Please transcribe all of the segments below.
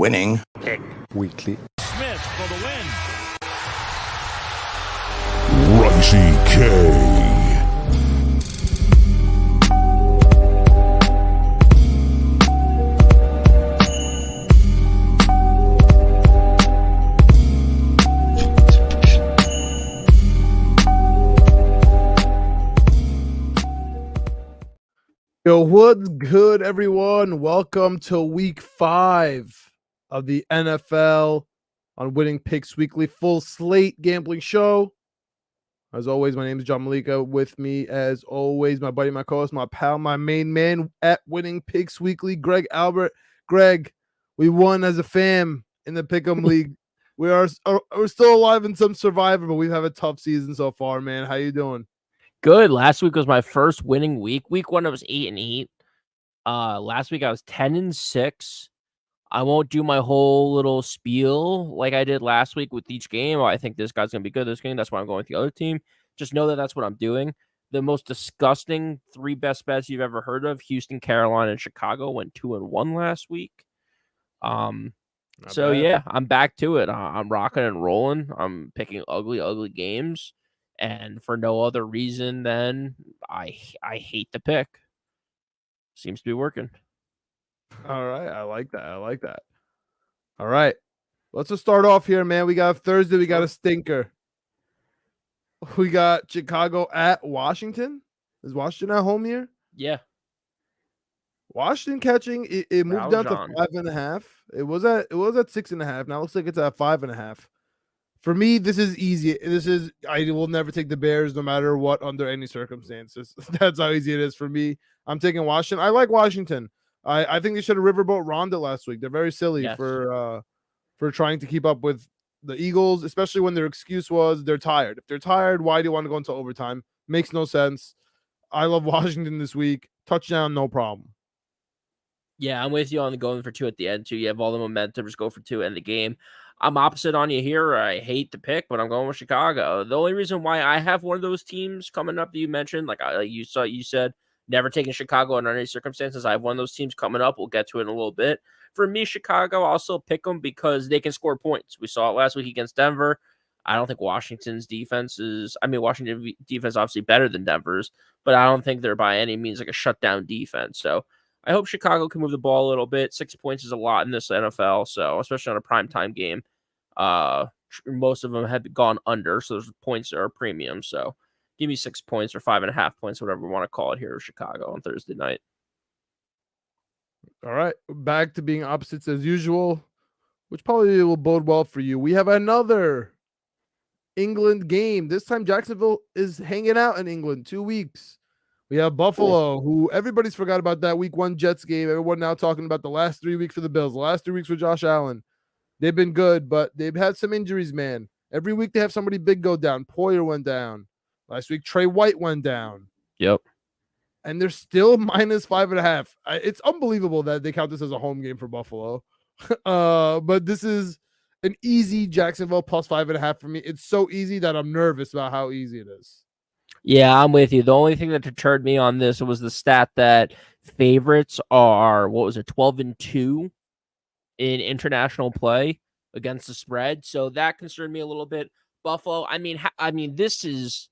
Winning. Pick. Weekly. Smith for the win. Raisi K. Yo, what's good, everyone? Welcome to week 5 of the NFL on Winning Picks Weekly full slate gambling show. As always, my name is John Meleka. With me, as always, my buddy, my co-host, my pal, my main man at Winning Picks Weekly, Greg Albert. Greg, we won as a fam in the Pick'em League. We're still alive in some Survivor, but we've had a tough season so far, man. How you doing? Good. Last week was my first winning week. Week 1, I was 8-8. Last week I was 10-6. I won't do my whole little spiel like I did last week with each game. I think this guy's gonna be good this game. That's why I'm going with the other team. Just know that that's what I'm doing. The most disgusting 3 best bets you've ever heard of: Houston, Carolina, and Chicago went 2-1 last week. Yeah, I'm back to it. I'm rocking and rolling. I'm picking ugly games. And for no other reason than I hate the pick. Seems to be working. All right. I like that. All right. Let's just start off here, man. We got Thursday. We got a stinker. We got Chicago at Washington. Is Washington at home here? Yeah. Washington catching. It moved down to 5.5. It was at 6.5. Now it looks like it's at 5.5. For me, this is easy. I will never take the Bears no matter what under any circumstances. That's how easy it is for me. I'm taking Washington. I like Washington. I think they should have riverboat Ronda last week. They're very silly for trying to keep up with the Eagles, especially when their excuse was they're tired. If they're tired, why do you want to go into overtime? Makes no sense. I love Washington this week. Touchdown, no problem. Yeah, I'm with you on the going for 2 at the end, too. You have all the momentum. Just go for 2 in the game. I'm opposite on you here. I hate the pick, but I'm going with Chicago. The only reason why I have one of those teams coming up that you mentioned, you said, never taking Chicago under any circumstances. I have one of those teams coming up. We'll get to it in a little bit. For me, Chicago, I'll still pick them because they can score points. We saw it last week against Denver. I don't think Washington's defense is – Washington defense is obviously better than Denver's, but I don't think they're by any means like a shutdown defense. So I hope Chicago can move the ball a little bit. 6 points is a lot in this NFL, so especially on a primetime game. Most of them have gone under, so those points are a premium. So give me 6 points or 5.5 points, whatever we want to call it here in Chicago on Thursday night. All right, back to being opposites as usual, which probably will bode well for you. We have another England game. This time Jacksonville is hanging out in England 2 weeks. We have Buffalo, who everybody's forgot about that week 1 Jets game. Everyone now talking about the last 3 weeks for the Bills, the last 3 weeks for Josh Allen. They've been good, but they've had some injuries, man. Every week they have somebody big go down. Poyer went down. Last week, Trey White went down. Yep. And they're still minus 5.5. It's unbelievable that they count this as a home game for Buffalo. But this is an easy Jacksonville plus 5.5 for me. It's so easy that I'm nervous about how easy it is. Yeah, I'm with you. The only thing that deterred me on this was the stat that favorites are, 12-2 in international play against the spread. So that concerned me a little bit. Buffalo, this is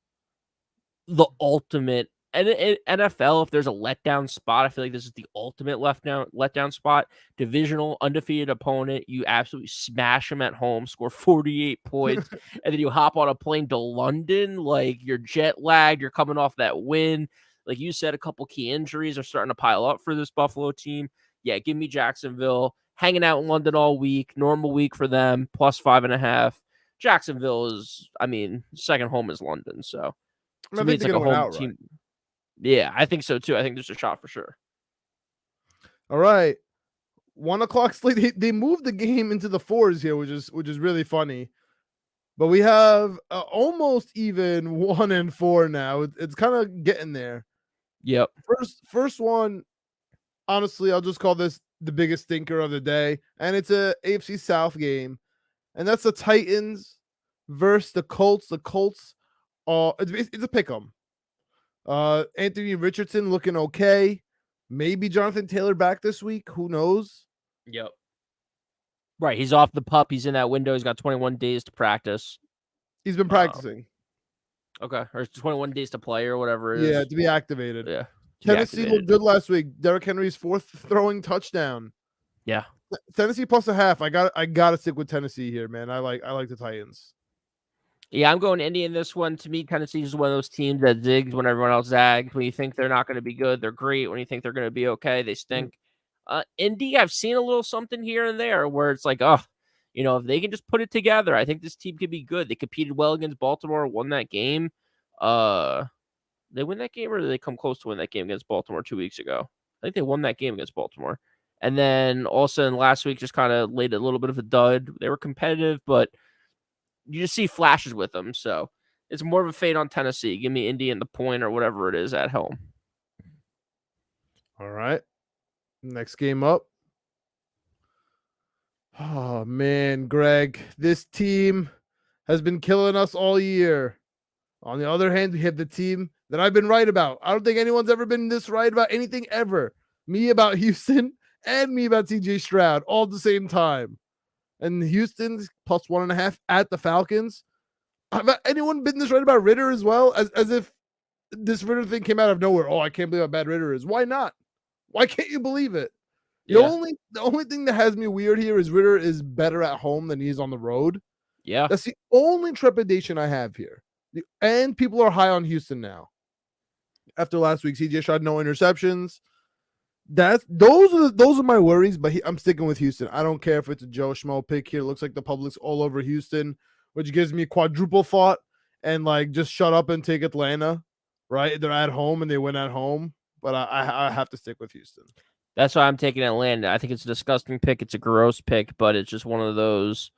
the ultimate. And in NFL, if there's a letdown spot, I feel like this is the ultimate letdown spot. Divisional, undefeated opponent. You absolutely smash them at home, score 48 points, and then you hop on a plane to London. Like, you're jet lagged. You're coming off that win. Like you said, a couple key injuries are starting to pile up for this Buffalo team. Yeah, give me Jacksonville. Hanging out in London all week. Normal week for them. Plus 5.5. Jacksonville is, second home is London. So to me, it's like a home team. Right? Yeah, I think so too. I think there's a shot for sure. All right. 1 o'clock slate. They moved the game into the 4s here, which is really funny. But we have almost even 1 and 4 now. It's kind of getting there. Yep. First one, honestly, I'll just call this the biggest stinker of the day. And it's a AFC South game. And that's the Titans versus the Colts. The Colts, it's a pick'em. Anthony Richardson looking okay. Maybe Jonathan Taylor back this week. Who knows? Yep. Right, he's off the pup. He's in that window. He's got 21 days to practice. He's been practicing. Okay, or 21 days to play or whatever it is. Yeah, to be activated. Yeah. Tennessee looked good last week. Derrick Henry's 4th throwing touchdown. Yeah. Tennessee plus a half. I gotta stick with Tennessee here, man. I like the Titans. Yeah, I'm going Indy in this one. To me, Tennessee is one of those teams that zigs when everyone else zags. When you think they're not going to be good, they're great. When you think they're going to be okay, they stink. Indy, I've seen a little something here and there where it's like, oh, if they can just put it together, I think this team could be good. They competed well against Baltimore, won that game. They win that game, or did they come close to win that game against Baltimore 2 weeks ago? I think they won that game against Baltimore. And then also last week just kind of laid a little bit of a dud. They were competitive, but you just see flashes with them. So it's more of a fade on Tennessee. Give me Indy and the point or whatever it is at home. All right. Next game up. Oh, man, Greg. This team has been killing us all year. On the other hand, we have the team that I've been right about. I don't think anyone's ever been this right about anything ever. Me about Houston and me about CJ Stroud all at the same time. And Houston's plus 1.5 at the Falcons. Have anyone been this right about Ritter as well? As if this Ritter thing came out of nowhere. Oh, I can't believe how bad Ritter is. Why not? Why can't you believe it? The only thing that has me weird here is Ritter is better at home than he is on the road. Yeah. That's the only trepidation I have here. And people are high on Houston now. After last week, CJ Stroud, no interceptions. Those are my worries, but I'm sticking with Houston. I don't care if it's a Joe Schmo pick here. It looks like the public's all over Houston, which gives me quadruple thought and just shut up and take Atlanta, right? They're at home and they win at home, but I have to stick with Houston. That's why I'm taking Atlanta. I think it's a disgusting pick. It's a gross pick, but it's just one of those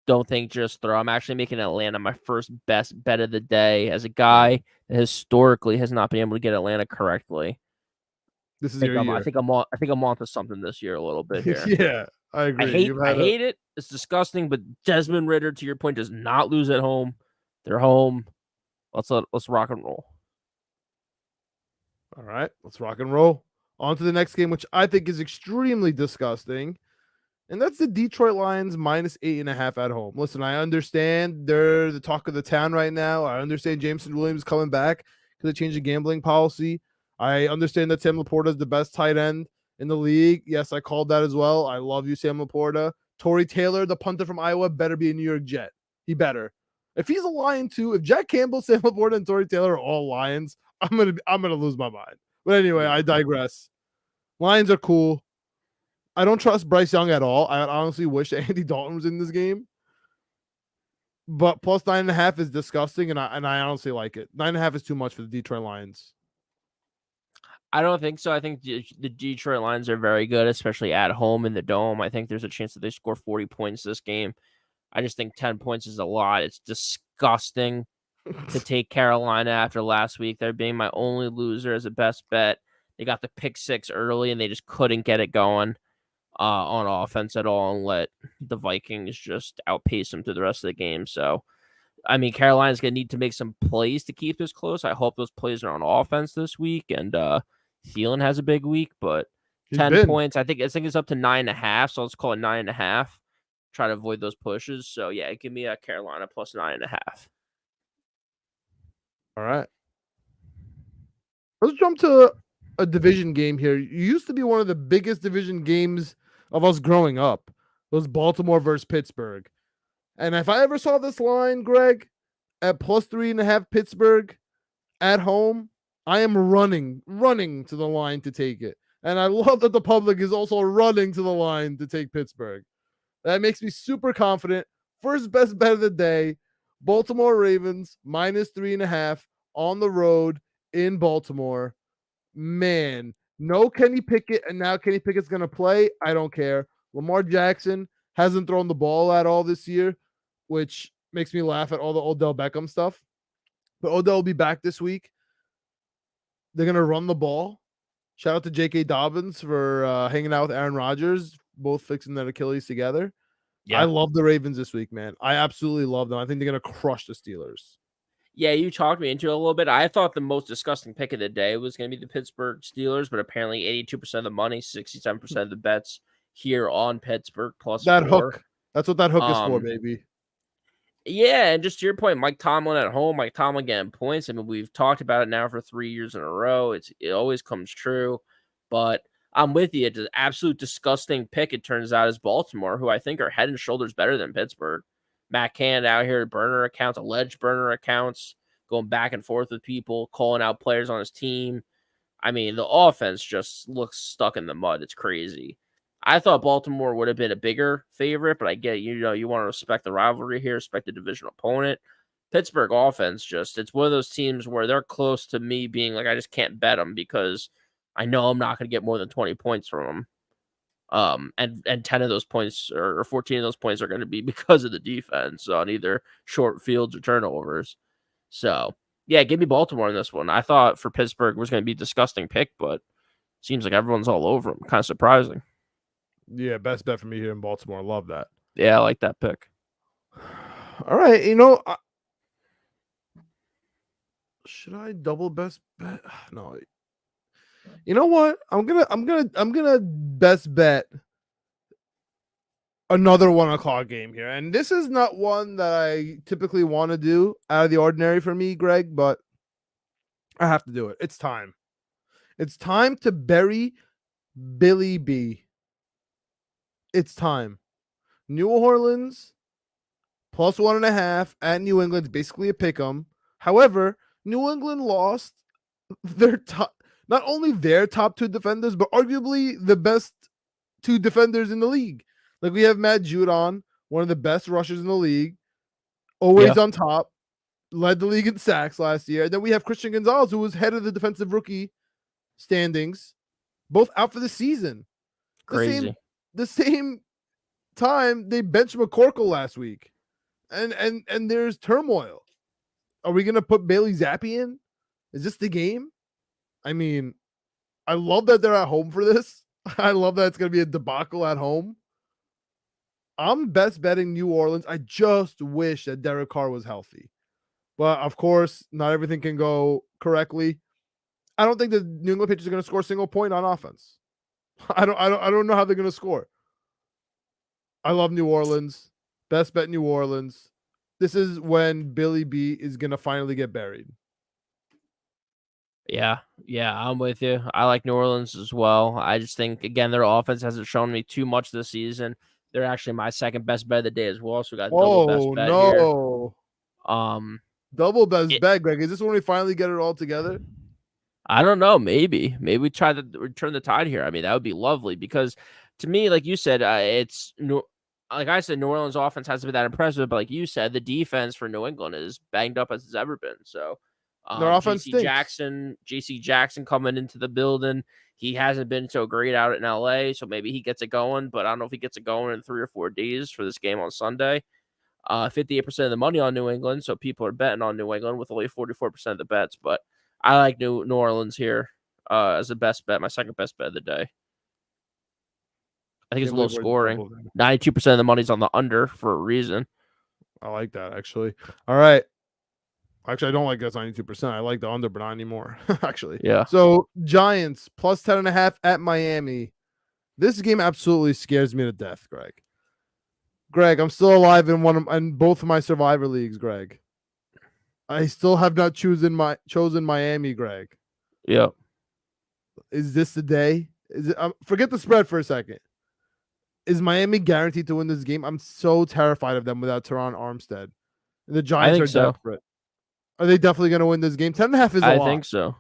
don't think, just throw. I'm actually making Atlanta my first best bet of the day as a guy that historically has not been able to get Atlanta correctly. This is your year. I think I'm on to something this year a little bit here. Yeah, I agree. I hate it. It's disgusting, but Desmond Ridder, to your point, does not lose at home. They're home. Let's rock and roll. All right, let's rock and roll. On to the next game, which I think is extremely disgusting. And that's the Detroit Lions minus 8.5 at home. Listen, I understand they're the talk of the town right now. I understand Jameson Williams coming back because they changed the gambling policy. I understand that Sam Laporta is the best tight end in the league. Yes, I called that as well. I love you, Sam Laporta. Tory Taylor, the punter from Iowa, better be a New York Jet. He better. If he's a Lion too, if Jack Campbell, Sam Laporta, and Tory Taylor are all Lions, I'm gonna lose my mind. But anyway, I digress. Lions are cool. I don't trust Bryce Young at all. I honestly wish that Andy Dalton was in this game. But plus 9.5 is disgusting, and I honestly like it. 9.5 is too much for the Detroit Lions. I don't think so. I think the Detroit Lions are very good, especially at home in the Dome. I think there's a chance that they score 40 points this game. I just think 10 points is a lot. It's disgusting to take Carolina after last week. They're being my only loser as a best bet. They got the pick six early, and they just couldn't get it going on offense at all and let the Vikings just outpace them through the rest of the game. So, I mean, Carolina's going to need to make some plays to keep this close. I hope those plays are on offense this week. And Thielen has a big week, but 10 points. I think it's up to 9.5. So let's call it 9.5. Try to avoid those pushes. So yeah, give me a Carolina plus 9.5. All right. Let's jump to a division game here. You used to be one of the biggest division games of us growing up. It was Baltimore versus Pittsburgh. And if I ever saw this line, Greg, at plus 3.5 Pittsburgh at home, I am running to the line to take it. And I love that the public is also running to the line to take Pittsburgh. That makes me super confident. First best bet of the day, Baltimore Ravens minus 3.5 on the road in Baltimore. Man, no Kenny Pickett, and now Kenny Pickett's going to play. I don't care. Lamar Jackson hasn't thrown the ball at all this year, which makes me laugh at all the Odell Beckham stuff. But Odell will be back this week. They're going to run the ball. Shout out to J.K. Dobbins for hanging out with Aaron Rodgers, both fixing their Achilles together. Yeah. I love the Ravens this week, man. I absolutely love them. I think they're going to crush the Steelers. Yeah, you talked me into it a little bit. I thought the most disgusting pick of the day was going to be the Pittsburgh Steelers, but apparently 82% of the money, 67% of the bets here on Pittsburgh That +4. hook. That's what that hook is for, baby. Yeah, and just to your point, Mike Tomlin at home, Mike Tomlin getting points. I mean, we've talked about it now for 3 years in a row. It always comes true. But I'm with you. It's an absolute disgusting pick, it turns out, is Baltimore, who I think are head and shoulders better than Pittsburgh. Matt Canada out here, burner accounts, alleged burner accounts, going back and forth with people, calling out players on his team. I mean, the offense just looks stuck in the mud. It's crazy. I thought Baltimore would have been a bigger favorite, but I get, you want to respect the rivalry here, respect the division opponent. Pittsburgh offense it's one of those teams where they're close to me being like, I just can't bet them because I know I'm not going to get more than 20 points from them. And 10 of those points or 14 of those points are going to be because of the defense on either short fields or turnovers. So, yeah, give me Baltimore in this one. I thought for Pittsburgh was going to be a disgusting pick, but seems like everyone's all over them. Kind of surprising. Yeah, best bet for me here in Baltimore. Love that. Yeah, I like that pick. All right, should I double best bet? No. You know what? I'm gonna best bet another 1:00 game here, and this is not one that I typically want to do out of the ordinary for me, Greg, but I have to do it. It's time. It's time to bury Billy B. It's time. New Orleans +1.5 at New England, basically a pick 'em. However, New England lost their not only their top 2 defenders, but arguably the best 2 defenders in the league. Like, we have Matt Judon, one of the best rushers in the league, always on top, led the league in sacks last year. And then we have Christian Gonzalez, who was head of the defensive rookie standings, both out for the season. Crazy. The same time they benched McCorkle last week, and there's turmoil. Are we gonna put Bailey Zappi in? Is this the game? I mean, I love that they're at home for this. I love that it's gonna be a debacle at home. I'm best betting New Orleans. I just wish that Derek Carr was healthy, but of course, not everything can go correctly. I don't think the New England Patriots are gonna score a single point on offense. I don't know how they're gonna score. I love New Orleans. Best bet New Orleans. This is when Billy B is gonna finally get buried. Yeah, I'm with you. I like New Orleans as well. I just think, again, their offense hasn't shown me too much this season. They're actually my second best bet of the day as well. So we got double best bet here. Double best bet, Greg. Is this when we finally get it all together? I don't know. Maybe we try to return the tide here. I mean, that would be lovely because to me, like you said, like I said, New Orleans offense hasn't been that impressive, but like you said, the defense for New England is banged up as it's ever been. So their offense JC Jackson coming into the building. He hasn't been so great out in LA, so maybe he gets it going, but I don't know if he gets it going in 3 or 4 days for this game on Sunday. 58% of the money on New England, so people are betting on New England with only 44% of the bets, but I like New Orleans here as the best bet, my second best bet of the day. I think it's low scoring. 92% of the money's on the under for a reason. I like that, actually. All right. Actually, I don't like that 92%. I like the under, but not anymore, actually. Yeah. So, Giants +10.5 at Miami. This game absolutely scares me to death, Greg. Greg, I'm still alive in both of my Survivor leagues, Greg. I still have not chosen Miami, Greg. Yeah. Is this the day? Forget the spread for a second. Is Miami guaranteed to win this game? I'm so terrified of them without Teron Armstead. The Giants are desperate. Are they definitely going to win this game? 10.5 is a lot. I think so.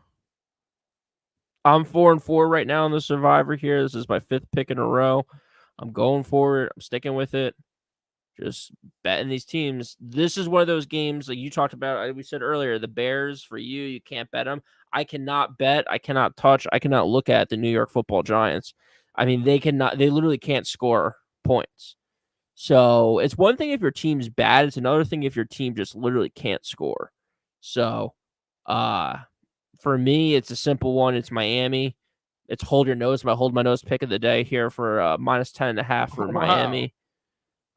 I'm 4-4 right now in the Survivor here. This is my 5th pick in a row. I'm going for it. I'm sticking with it. Just betting these teams. This is one of those games like you talked about. We said earlier, the Bears for you can't bet them. I cannot bet. I cannot touch. I cannot look at the New York Football Giants. I mean, they literally can't score points. So it's one thing if your team's bad. It's another thing if your team just literally can't score. So, for me, it's a simple one. It's Miami. It's hold your nose. My hold my nose pick of the day here for -10.5 for Miami.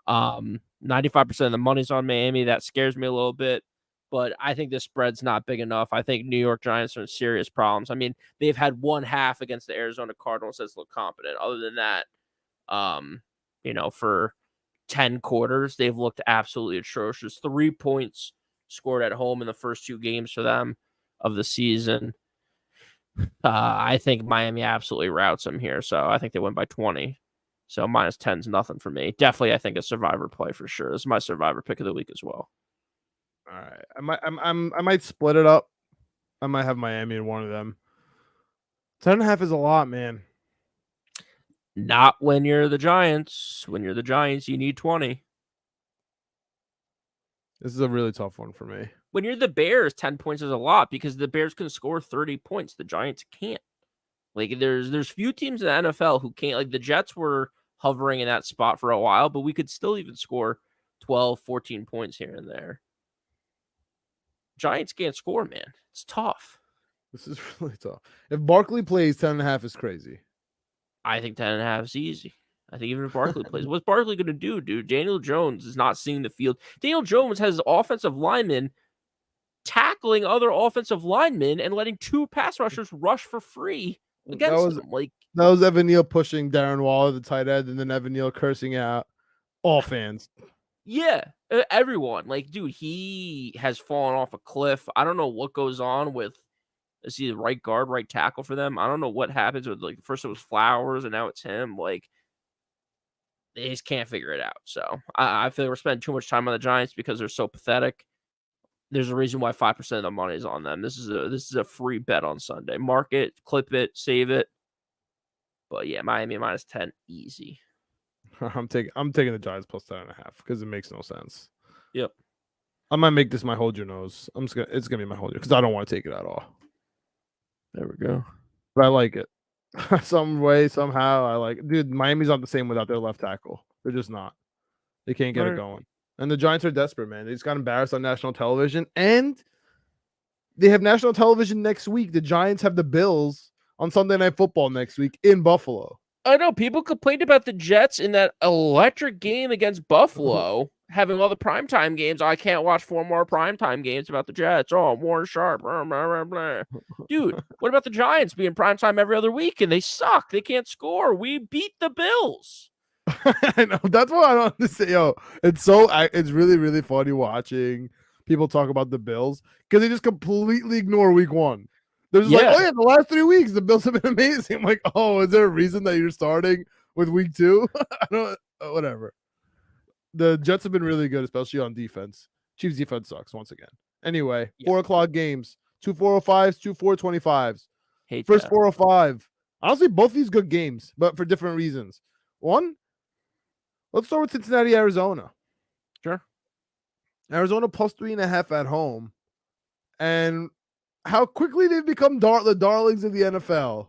95% of the money's on Miami. That scares me a little bit, but I think this spread's not big enough. I think New York Giants are in serious problems. I mean, they've had one half against the Arizona Cardinals that's looked competent. Other than that, For 10 quarters, they've looked absolutely atrocious. 3 points scored at home in the first 2 games for them of the season. I think Miami absolutely routs them here, so I think they win by 20. So -10's nothing for me. Definitely, I think a survivor play for sure. This is my survivor pick of the week as well. All right, I might split it up. I might have Miami in one of them. 10.5 is a lot, man. Not when you're the Giants. When you're the Giants, you need 20. This is a really tough one for me. When you're the Bears, 10 points is a lot because the Bears can score 30 points. The Giants can't. Like there's few teams in the NFL who can't. Like the Jets were hovering in that spot for a while, but we could still even score 12, 14 points here and there. Giants can't score, man. It's tough. This is really tough. If Barkley plays, 10.5 is crazy. I think 10.5 is easy. I think even if Barkley plays, what's Barkley going to do, dude? Daniel Jones is not seeing the field. Daniel Jones has offensive linemen tackling other offensive linemen and letting 2 pass rushers rush for free against them. Like that was Evan Neal pushing Darren Waller, the tight end, and then Evan Neal cursing out all fans. Yeah, everyone. Like, dude, he has fallen off a cliff. I don't know what goes on with the right guard, right tackle for them. I don't know what happens with, like, first it was Flowers and now it's him. Like, they just can't figure it out. So I feel like we're spending too much time on the Giants because they're so pathetic. There's a reason why 5% of the money is on them. This is a free bet on Sunday. Mark it, clip it, save it. But yeah, Miami -10, easy. I'm taking the Giants plus 10.5 because it makes no sense. Yep. I might make this my hold your nose. It's gonna be my hold your because I don't want to take it at all. There we go. But I like it. Some way, somehow, I like it. Dude, Miami's not the same without their left tackle. They're just not. They can't get it going. And the Giants are desperate, man. They just got embarrassed on national television. And they have national television next week. The Giants have the Bills on Sunday Night Football next week in Buffalo. I know people complained about the Jets in that electric game against Buffalo, having all the primetime games. I can't watch 4 more primetime games about the Jets. Oh, Warren Sharp. Blah, blah, blah. Dude, what about the Giants being primetime every other week? And they suck. They can't score. We beat the Bills. I know. That's what I don't understand. Yo, it's really, really funny watching people talk about the Bills because they just completely ignore week 1. They're just like, oh yeah, the last 3 weeks the Bills have been amazing. I'm like, oh, is there a reason that you're starting with week 2? I don't. Whatever. The Jets have been really good, especially on defense. Chiefs defense sucks once again. Anyway, 4 o'clock games, 2 405s, 2 425s. First 405. Honestly, both these good games, but for different reasons. One, let's start with Cincinnati, Arizona. Sure. Arizona plus 3.5 at home, and how quickly they've become the darlings of the NFL.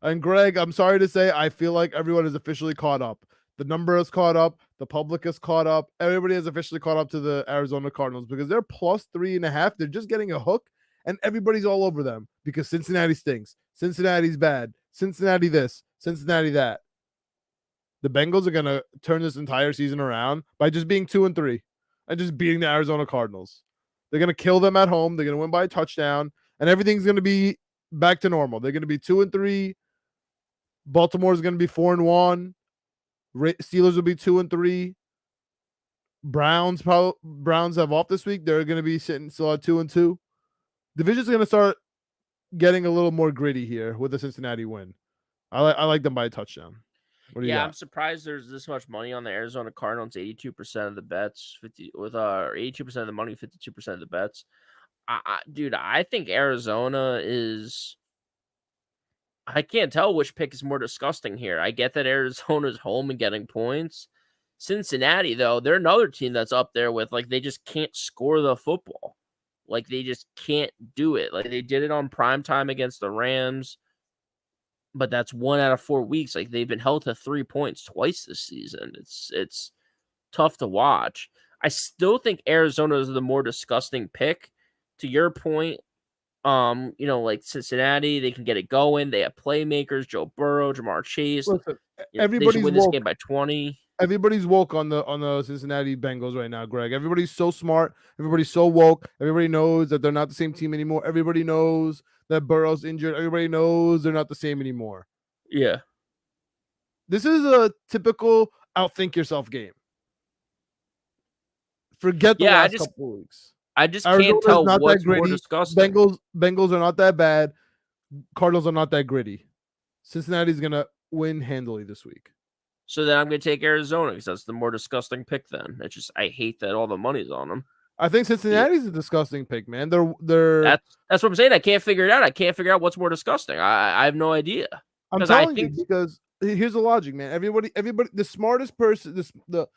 And Greg, I'm sorry to say, I feel like everyone is officially caught up. The number is caught up. The public is caught up. Everybody has officially caught up to the Arizona Cardinals because they're plus 3.5. They're just getting a hook, and everybody's all over them because Cincinnati stinks. Cincinnati's bad. Cincinnati this. Cincinnati that. The Bengals are going to turn this entire season around by just being 2-3 and just beating the Arizona Cardinals. They're going to kill them at home. They're going to win by a touchdown, and everything's going to be back to normal. They're going to be 2-3. Baltimore is going to be 4-1. Steelers will be 2-3. Browns have off this week. They're going to be sitting still at 2-2. Division's going to start getting a little more gritty here with the Cincinnati win. I like them by a touchdown. I'm surprised there's this much money on the Arizona Cardinals. 82% of the bets, 82% of the money, 52% of the bets. Dude, I think Arizona is. I can't tell which pick is more disgusting here. I get that Arizona's home and getting points. Cincinnati, though, they're another team that's up there with, like, they just can't score the football. Like, they just can't do it. Like, they did it on primetime against the Rams, but that's 1 out of 4 weeks. Like, they've been held to 3 points twice this season. It's tough to watch. I still think Arizona is the more disgusting pick. To your point, like Cincinnati, they can get it going. They have playmakers, Joe Burrow, Jamar Chase. Listen, they should win this game by 20. Everybody's woke on the Cincinnati Bengals right now, Greg. Everybody's so smart. Everybody's so woke. Everybody knows that they're not the same team anymore. Everybody knows that Burrow's injured. Everybody knows they're not the same anymore. Yeah. This is a typical outthink yourself game. Forget the last couple of weeks. I just Arizona can't tell is not what's that more gritty. disgusting. Bengals are not that bad. Cardinals are not that gritty. Cincinnati's gonna win handily this week. So then I'm going to take Arizona because that's the more disgusting pick. Then it's just I hate that all the money's on them. I think Cincinnati's a disgusting pick, man. They're that's what I'm saying. I can't figure it out. I can't figure out what's more disgusting. I have no idea. I'm telling you because here's the logic, man. Everybody, the smartest person, what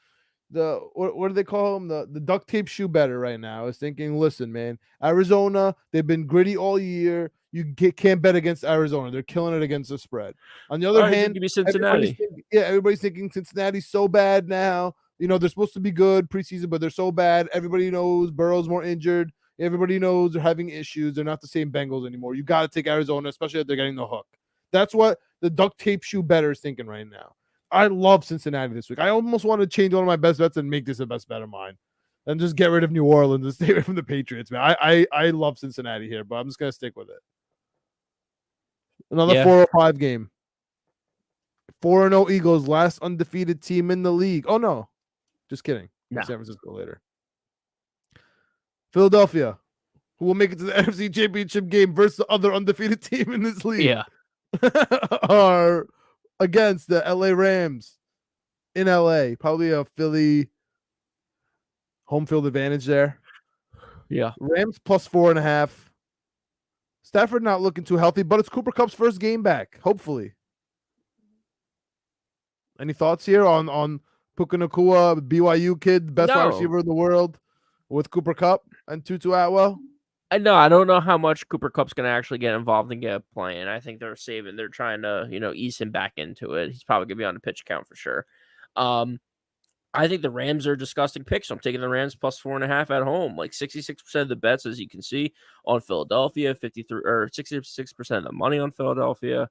do they call them? The duct tape shoe better right now is thinking, listen, man, Arizona, they've been gritty all year. You can't bet against Arizona. They're killing it against the spread. On the other hand, give me Cincinnati. Everybody's thinking Cincinnati's so bad now. You know, they're supposed to be good preseason, but they're so bad. Everybody knows Burrow's more injured. Everybody knows they're having issues. They're not the same Bengals anymore. You got to take Arizona, especially if they're getting the hook. That's what the duct tape shoe better is thinking right now. I love Cincinnati this week. I almost want to change one of my best bets and make this a best bet of mine and just get rid of New Orleans and stay away from the Patriots, man. I love Cincinnati here, but I'm just going to stick with it. Another 405 game. 4-0 Eagles, last undefeated team in the league. Oh, no. Just kidding. No. San Francisco later. Philadelphia, who will make it to the NFC Championship game versus the other undefeated team in this league. Yeah. Are against the LA Rams in LA. Probably a Philly home field advantage there. Yeah. Rams plus 4.5. Stafford not looking too healthy, but it's Cooper Kupp's first game back, hopefully. Any thoughts here on Puka Nacua, BYU kid, best wide receiver in the world with Cooper Kupp and Tutu Atwell? I don't know how much Cooper Kupp's going to actually get involved and get playing. I think they're trying to, ease him back into it. He's probably going to be on the pitch count for sure. I think the Rams are a disgusting pick, so I'm taking the Rams plus 4.5 at home. Like 66% of the bets, as you can see, on Philadelphia, 66% of the money on Philadelphia.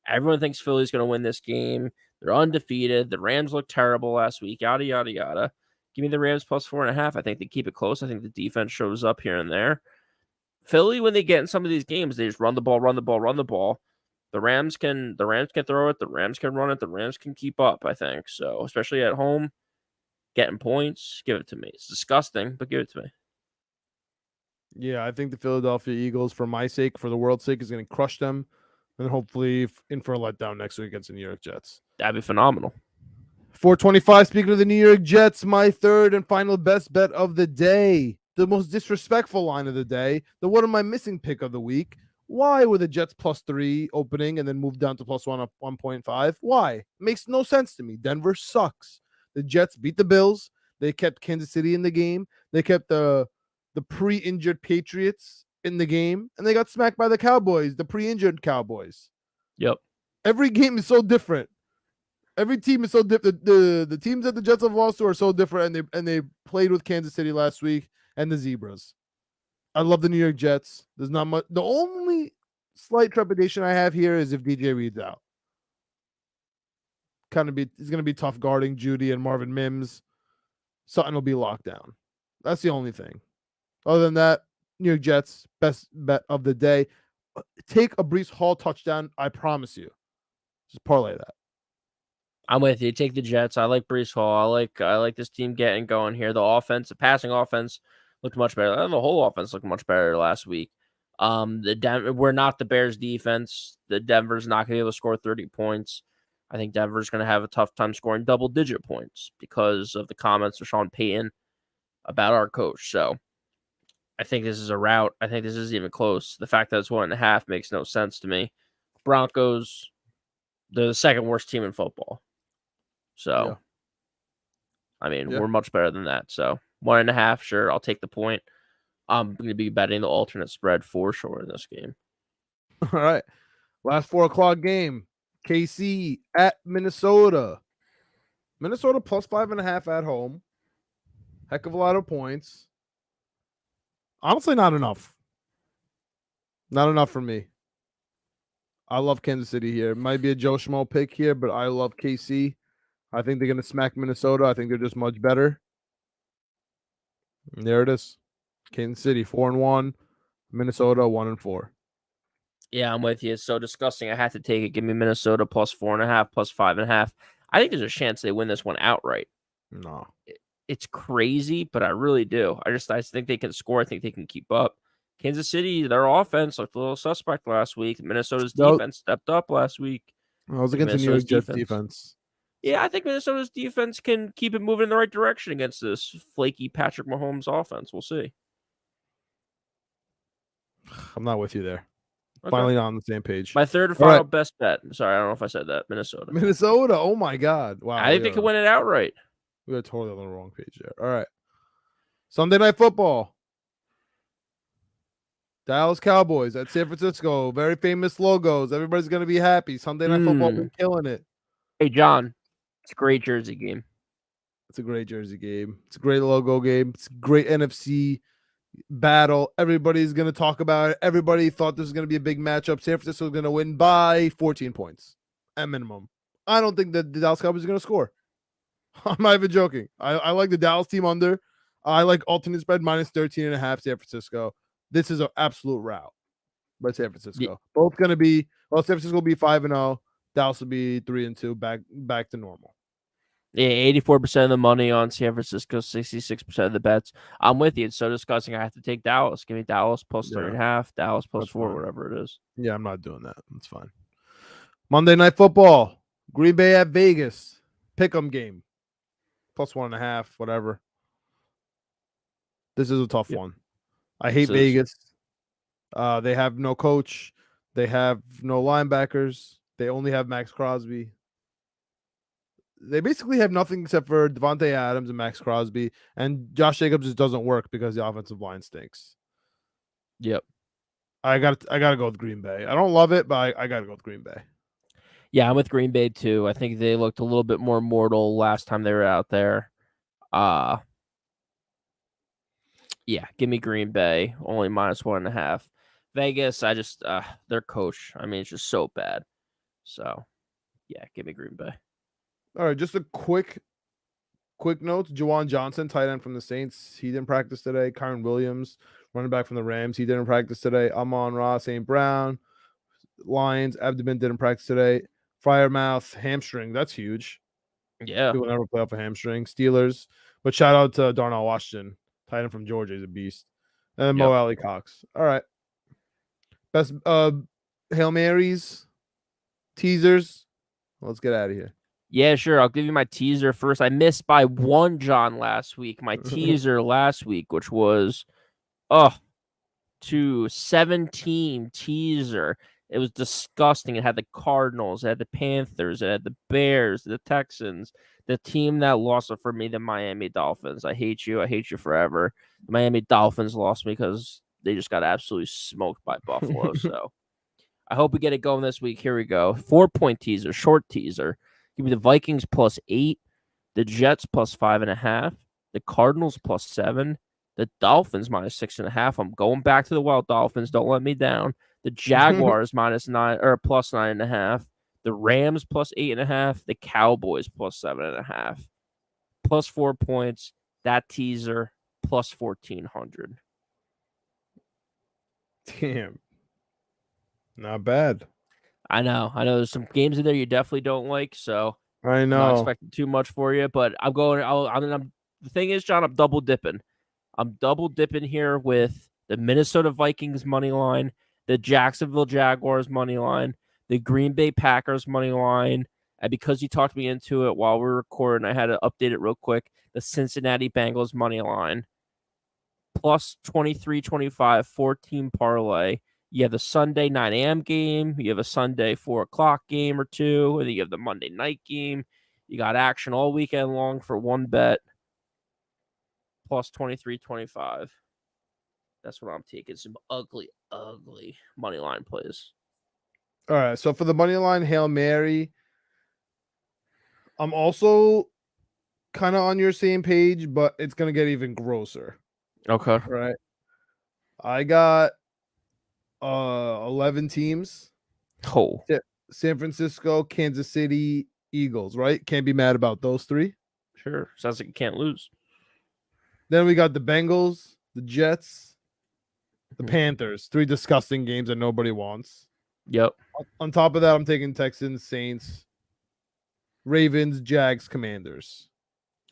Everyone thinks Philly's going to win this game. They're undefeated. The Rams look terrible last week. Yada, yada, yada. Give me the Rams plus 4.5. I think they keep it close. I think the defense shows up here and there. Philly, when they get in some of these games, they just run the ball. The Rams can throw it. The Rams can run it. The Rams can keep up, I think. So, especially at home, getting points, give it to me. It's disgusting, but give it to me. Yeah, I think the Philadelphia Eagles, for my sake, for the world's sake, is going to crush them. And hopefully in for a letdown next week against the New York Jets. That'd be phenomenal. 425, speaking of the New York Jets, my third and final best bet of the day. The most disrespectful line of the day. The what am I missing pick of the week. Why were the Jets plus 3 opening and then moved down to plus 1 up 1.5? Why? Makes no sense to me. Denver sucks. The Jets beat the Bills. They kept Kansas City in the game. They kept the pre-injured Patriots in the game, and they got smacked by the Cowboys, the pre-injured Cowboys. Yep. Every game is so different. Every team is so different. The teams that the Jets have lost to are so different, and they played with Kansas City last week and the Zebras. I love the New York Jets. There's not much. The only slight trepidation I have here is if DJ Reed's out. It's going to be tough guarding Judy and Marvin Mims. Sutton will be locked down. That's the only thing. Other than that, New York Jets, best bet of the day. Take a Breece Hall touchdown. I promise you. Just parlay that. I'm with you. Take the Jets. I like Breece Hall. I like this team getting going here. The passing offense looked much better. And the whole offense looked much better last week. We're not the Bears defense. The Denver's not going to be able to score 30 points. I think Denver's going to have a tough time scoring double-digit points because of the comments of Sean Payton about our coach. So I think this is a rout. I think this isn't even close. The fact that it's 1.5 makes no sense to me. Broncos, they're the second worst team in football. So, yeah. We're much better than that. So 1.5, sure, I'll take the point. I'm going to be betting the alternate spread for sure in this game. All right. Last 4 o'clock game. KC at Minnesota. Minnesota plus 5.5 at home. Heck of a lot of points. Honestly, not enough. Not enough for me. I love Kansas City here. It might be a Joe Schmo pick here, but I love KC. I think they're going to smack Minnesota. I think they're just much better. And there it is. Kansas City 4-1. Minnesota 1-4. Yeah, I'm with you. It's so disgusting. I had to take it. Give me Minnesota plus 4.5, plus 5.5. I think there's a chance they win this one outright. No. It's crazy, but I really do. I think they can score. I think they can keep up. Kansas City, their offense looked a little suspect last week. Minnesota's defense stepped up last week. I was I think against the New York Minnesota's Jets defense. Yeah, I think Minnesota's defense can keep it moving in the right direction against this flaky Patrick Mahomes offense. We'll see. I'm not with you there. Okay. Finally not on the same page. My third and final best bet. Sorry, I don't know if I said that. Minnesota. Minnesota. Oh my God. Wow. I think they can win it outright. We are totally on the wrong page there. All right. Sunday Night Football. Dallas Cowboys at San Francisco. Very famous logos. Everybody's going to be happy. Sunday Night Football, we're killing it. Hey, John. It's a great jersey game. It's a great jersey game. It's a great logo game. It's a great NFC battle. Everybody's going to talk about it. Everybody thought this was going to be a big matchup. San Francisco is going to win by 14 points at minimum. I don't think that the Dallas Cowboys are going to score. I'm not even joking. I like the Dallas team under. I like alternate spread minus 13.5 San Francisco. This is an absolute rout by San Francisco. Yeah. Both going to be, San Francisco will be 5-0. Dallas will be 3-2, back to normal. Yeah, 84% of the money on San Francisco, 66% of the bets. I'm with you. It's so disgusting. I have to take Dallas. Give me Dallas plus 3.5, Dallas plus 4, whatever it is. Yeah, I'm not doing that. That's fine. Monday Night Football. Green Bay at Vegas. Pick'em game. Plus 1.5, whatever. This is a tough one. I hate Vegas. They have no coach. They have no linebackers. They only have Max Crosby. They basically have nothing except for Devontae Adams and Max Crosby, and Josh Jacobs just doesn't work because the offensive line stinks. Yep. I gotta go with Green Bay. I don't love it, but I gotta go with Green Bay. Yeah, I'm with Green Bay too. I think they looked a little bit more mortal last time they were out there. Yeah, give me Green Bay, only minus 1.5. Vegas, I just their coach. I mean, it's just so bad. So, yeah, give me Green Bay. All right, just a quick note. Juwan Johnson, tight end from the Saints, he didn't practice today. Kyron Williams, running back from the Rams, he didn't practice today. Amon-Ra St. Brown, Lions, abdomen didn't practice today. Freiermuth, hamstring, that's huge. Yeah. He will never play off a hamstring. Steelers, but shout out to Darnell Washington, tight end from Georgia, he's a beast. And Mo Alley Cox. All right. Best Hail Marys, teasers. Let's get out of here. Yeah, sure. I'll give you my teaser first. I missed by 1, John, last week. My teaser last week, which was to 17 teaser. It was disgusting. It had the Cardinals, it had the Panthers, it had the Bears, the Texans. The team that lost it for me, the Miami Dolphins. I hate you. I hate you forever. The Miami Dolphins lost me because they just got absolutely smoked by Buffalo. So I hope we get it going this week. Here we go. 4-point teaser, short teaser. Give me the Vikings plus 8, the Jets plus 5.5, the Cardinals plus 7, the Dolphins minus 6.5. I'm going back to the Wild Dolphins. Don't let me down. The Jaguars minus 9 or plus 9.5. The Rams plus 8.5. The Cowboys plus 7.5. Plus 4 points. That teaser plus 1,400. Damn. Not bad. I know. There's some games in there you definitely don't like, so I know. I'm not expecting too much for you, but I'm going. The thing is, John, I'm double dipping. I'm double dipping here with the Minnesota Vikings money line, the Jacksonville Jaguars money line, the Green Bay Packers money line, and because you talked me into it while we were recording, I had to update it real quick. The Cincinnati Bengals money line, plus 23-25, 14 parlay. You have the Sunday 9 a.m. game. You have a Sunday 4 o'clock game or 2. And then you have the Monday night game. You got action all weekend long for one bet. Plus 23-25. That's what I'm taking. Some ugly, ugly money line plays. All right. So for the money line, Hail Mary, I'm also kind of on your same page, but it's going to get even grosser. Okay. All right. I got 11 teams. Oh. San Francisco, Kansas City, Eagles, right? Can't be mad about those 3. Sure. Sounds like you can't lose. Then we got the Bengals, the Jets, the Panthers. 3 disgusting games that nobody wants. Yep. On top of that, I'm taking Texans, Saints, Ravens, Jags, Commanders.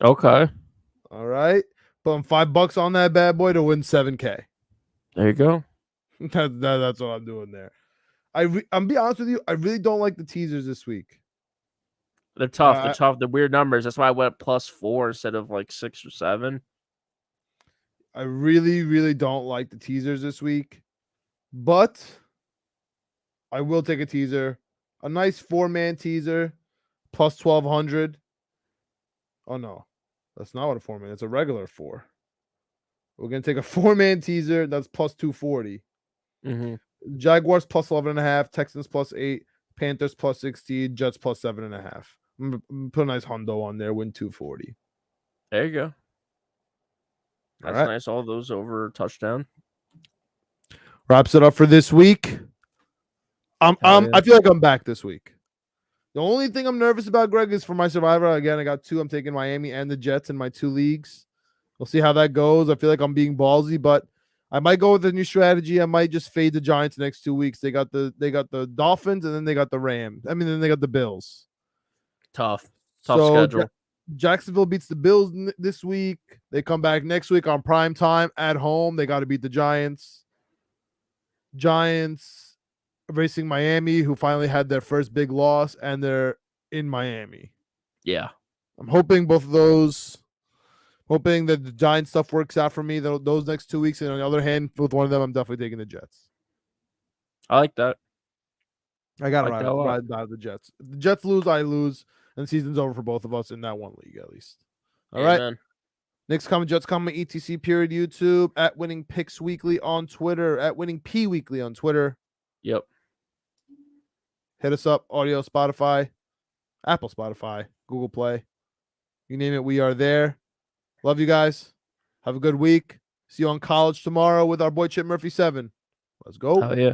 Okay. All right. Putting $5 on that bad boy to win 7K. There you go. That's what I'm doing there. I'm be honest with you, I really don't like the teasers this week. They're tough. They're tough. They're weird numbers. That's why I went +4 instead of like 6 or 7. I really, really don't like the teasers this week, but I will take a teaser. A nice 4-man teaser, plus 1,200. Oh, no. That's not what a 4-man. It's a regular 4. We're going to take a 4-man teaser. That's plus 240. Mm-hmm. Jaguars plus 11.5. Texans plus 8. Panthers plus 16. Jets plus 7.5. I'm going to put a nice hundo on there. Win 240. There you go. That's right. nice. All those over touchdown. Wraps it up for this week. I feel like I'm back this week. The only thing I'm nervous about, Greg, is for my survivor. Again, I got 2. I'm taking Miami and the Jets in my 2 leagues. We'll see how that goes. I feel like I'm being ballsy, but I might go with a new strategy. I might just fade the Giants the next 2 weeks. They got the Dolphins, and then they got the Rams. Then they got the Bills. Tough schedule. Jacksonville beats the Bills this week. They come back next week on Primetime at home. They got to beat the Giants. Giants racing Miami, who finally had their first big loss, and they're in Miami. Yeah. I'm hoping both of those, hoping that the Giants stuff works out for me those next 2 weeks. And on the other hand, with one of them, I'm definitely taking the Jets. I like that. I got to ride out the Jets. If the Jets lose, I lose. And the season's over for both of us in that one league, at least. All right. Next comment, Jets comment, ETC period YouTube, at Winning Picks Weekly on Twitter, at Winning P Weekly on Twitter. Yep. Hit us up, audio, Spotify, Apple Spotify, Google Play. You name it, we are there. Love you guys. Have a good week. See you on college tomorrow with our boy Chip Murphy 7. Let's go. Hell yeah.